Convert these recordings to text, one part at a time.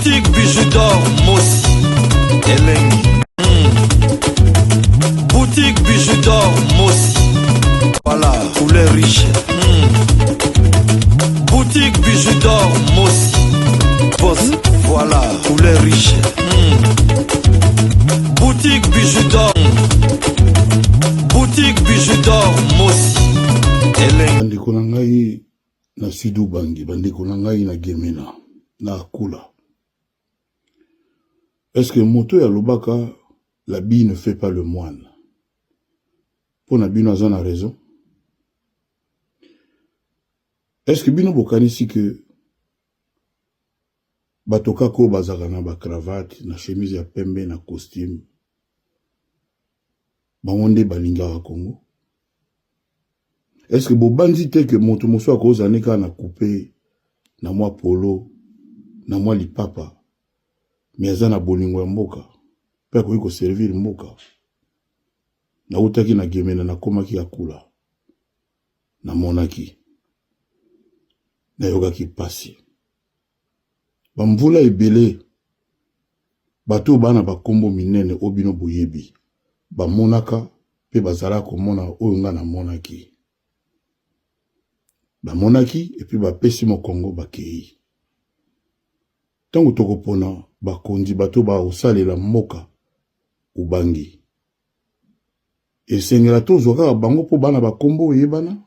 Boutique bijoux d'or Mossi Elengi. Boutique bijoux d'or Mossi. Voilà, couleur riche. Boutique bijoux d'or Mossi. Boss, voilà, couleur riche. Boutique bijoux d'or. Boutique bijoux d'or Mossi Elengi. Bandeko na ngai na Sidu Bangi, bandeko na ngai na Gemena, na Akula. Est-ce que moto ya lobaka la bille ne fait pas le moine? Pour na bino azana raison. Est-ce que bino bokanisi que batoka ko bazaka na ba cravate na chemise ya pembe na costume bangonde balinga wa Congo? Est-ce que bobandi te que moto moso akozane ka na couper na mwa polo na mwa lipapa mais azana bolingo ya mboka pe ko iko servir mboka na utaki na Gemena na komaki Akula na monaki na yokaki pasi bamvula ebele bato bana bakombo minene obino boyebi bamonaka pe bazala komona oyo nga na monaki bamonaki et puis bapesi mokongo bakei tango tokopona bakondi bato ba osalela mboka ubangi esengela tozwaka bango po bana bakombo oyebana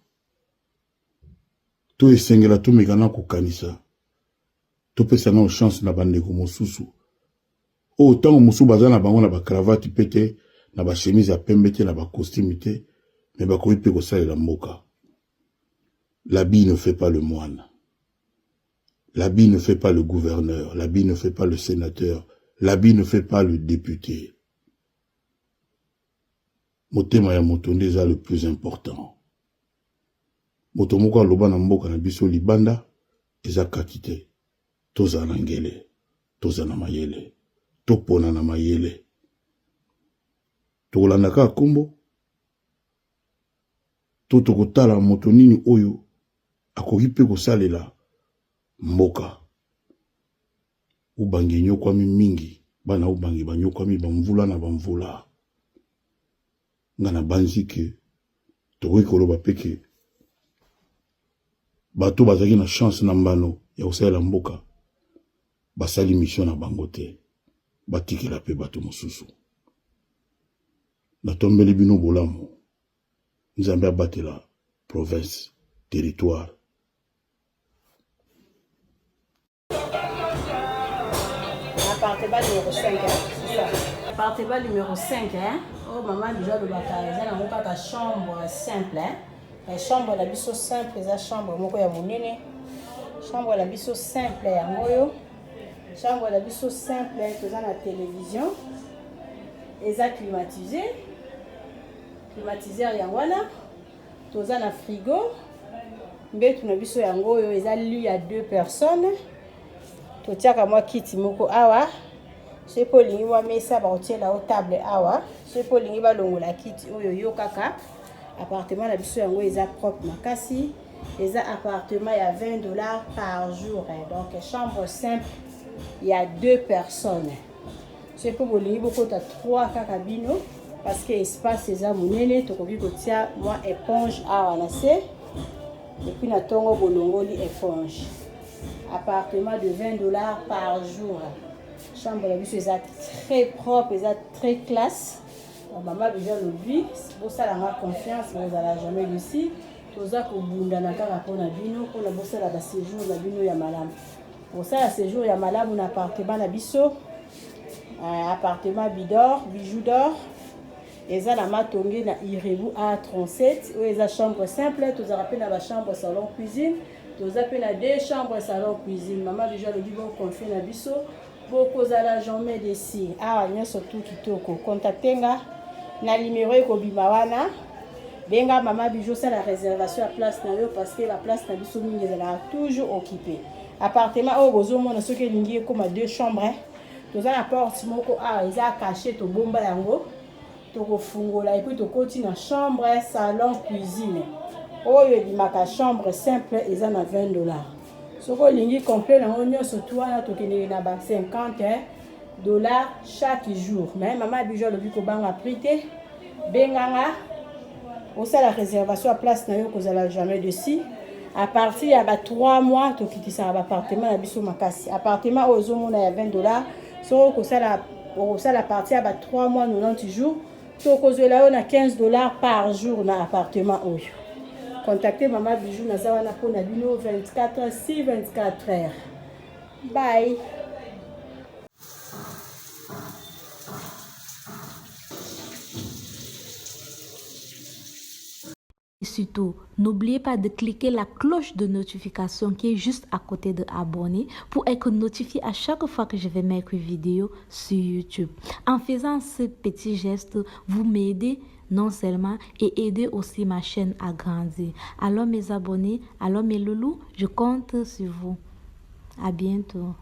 to esengela tomekana kokanisa topesa na chance na bandeko mosusu o tango mosusu baza na bango na ba cravate pete na ba chemise ya pembe te na ba costume te mais bakoyi pe kosalela mboka. L'habit ne fait pas le moine. L'habit ne fait pas le gouverneur. L'habit ne fait pas le sénateur. L'habit ne fait pas le député. Motema ya motonde eza le plus important. Motomoko aloba na mboka na biso libanda eza katite. Toza na ngele, toza na mayele, topona na mayele. Tokolandaka kombo, tokotala moto nini oyo akoki pe kosalela mboka. Ubangi nyokwami mingi, bana ubangi banyokwami bamvula na bamvula. Nga na banzi ke tokoki koloba peke bato bazaki na chance na mbano ya kosalela mboka basali mission na bango te batikela pe bato mosusu. Natombeli bino bolamu Nzambe abatela province, territoire. Appartement numéro 5, c'est ça. Appartement numéro 5, hein. Oh, maman, déjà, le bataille. Ils ont pas ta chambre simple, hein. La chambre, la biseau simple, la chambre, mon ya monene. Chambre, la biseau simple, ya moyo. Chambre, la biseau simple, ils ont la télévision. Ils ont climatisé. Climatiseur yangwana. Ils ont la frigo. Mbetu na biso yango yo eza lit à 2 personnes. Totiaka moi kiti moko awa. C'est pour lingi wa mesa ba otiela au table awa. C'est pour lingi ba longola kiti oyo yo kaka. Appartement na biso yango eza propre makasi. Eza appartement ya $20 par jour. Donc chambre simple, il y a 2 personnes. C'est pour lingi boko ta 3 kaka bino parce que espace eza monene tokoki kotia moi éponge awa na se. Et puis, nous avons bolongoli éponge. Appartement de $20 par jour. Chambre de bus, c'est très propre, c'est très classe. Maman a déjà l'oubli. Pour ça, on a confiance, vous n'allez jamais ici. Tout ça, pour bunda na kaka pour na bino, pour la bosse la séjour na bino ya malam. Pour ça, la séjour ya malam, un appartement na biso, appartement bidor, bijoux d'or. Et ça, la matongé na Irebu A37. Où est chambre simple. Tout ça rappelle la chambre salon cuisine. Tout ça rappelle 2 chambres salon cuisine. Maman déjà le dit bon confie na biso. Beaucoup à la journée d'ici. Ah, il y a surtout qui toko. Contactez-nga. Na numéro ko bimawana. Benga maman bijou ça la réservation à place na yo parce que la place na biso mingi est toujours occupée. Appartement au bozo mona ce que lingi comme 2 chambres. Tout ça la porte moko ah, ils a caché to bomba yango. Tokofungola et puis tokoti na chambre, salon, cuisine. Oyo di maka chambre simple eza na $20. Ce qu'on ligne complet, on a surtout $50 chaque jour. Mais maman bijou le but qu'on a prêté, benganga, au ça la réservation à place n'a eu qu'on a jamais dessus. À partir de 3 mois, tu quittes ça appartement à biso makasi. Appartement aux hommes on a $20. So qu'on ça la partie à 3 mois 90 jours. So qu'on là on a $15 par jour dans appartement où. Contactez maman bijou na za wana pour na bino 24 heures sur 24 heures. Bye. Et surtout, n'oubliez pas de cliquer la cloche de notification qui est juste à côté de abonner pour être notifié à chaque fois que je vais mettre une vidéo sur YouTube. En faisant ce petit geste, vous m'aidez non seulement et aider aussi ma chaîne à grandir. Alors mes abonnés, alors mes loulous, je compte sur vous. À bientôt.